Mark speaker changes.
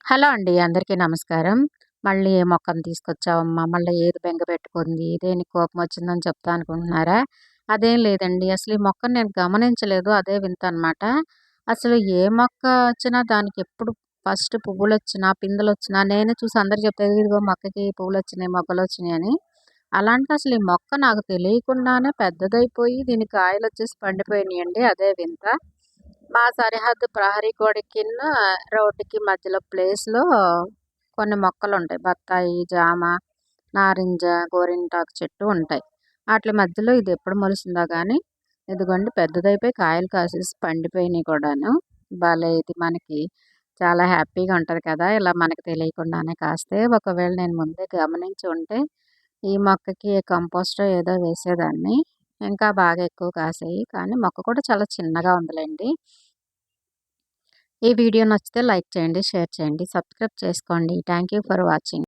Speaker 1: Hello అండి. అందరికీ నమస్కారం. మళ్ళీ ఏ మొక్కని తీసుకొచ్చావమ్మా? మళ్ళీ ఏది బెంగ పెట్టుకుంది? దేనికి కోపమొచ్చిందని చెప్తా అనుకుంటున్నారా? అదేం లేదండి. అసలు ఈ మొక్కని నేను గమనించలేదు. అదే వింతనమాట. అసలు ఏ మొక్క వచ్చినా దానికెప్పుడు ఫస్ట్ పువ్వులొచ్చినా, పిందెలొచ్చినా నేనే చూసి అందరికి చెప్తా ఇదిగో మొక్కకి పువ్వులొచ్చినాయి, మొగ్గలొచ్చినాయి అని. అలాంటిది అసలు ఈ మొక్క నాకు తెలియకుండానే పెద్దదైపోయి దీనికి కాయలొచ్చేసి పండిపోయినాయండి. అదే వింత. మా సరిహద్దు ప్రహరీ గోడకిను, రోడ్డుకి మధ్యలో ప్లేస్‌లో కొన్ని మొక్కలుంటాయి. బత్తాయి, జామ, నారింజ, గోరింటాకు చెట్టు ఉంటాయి. ఆట్లి మధ్యలో ఇదెప్పుడు మొలిసిందో గానీ, ఇదిగోండి పెద్దదైపోయి కాయలు కాసేసి పండిపోయినియి కూడాను. భలే ఇది మనకి చాలా హ్యాపీగా ఉంటది కదా! ఇలా మనకు తెలియకుండానే కాస్తే. ఒకవేళ నేను ముందే గమనించి ఉంటే, ఈ మొక్కకి కంపోస్టో ఏదో వేసేదాన్ని. ఇంకా బాగా ఎక్కువ కాసేయి. కానీ మొక్క కూడా చాలా చిన్నగా ఉందిలెండి. ఈ వీడియో నచ్చితే లైక్ చేయండి, షేర్ చేయండి, సబ్స్క్రైబ్ చేసుకోండి. Thank you for watching.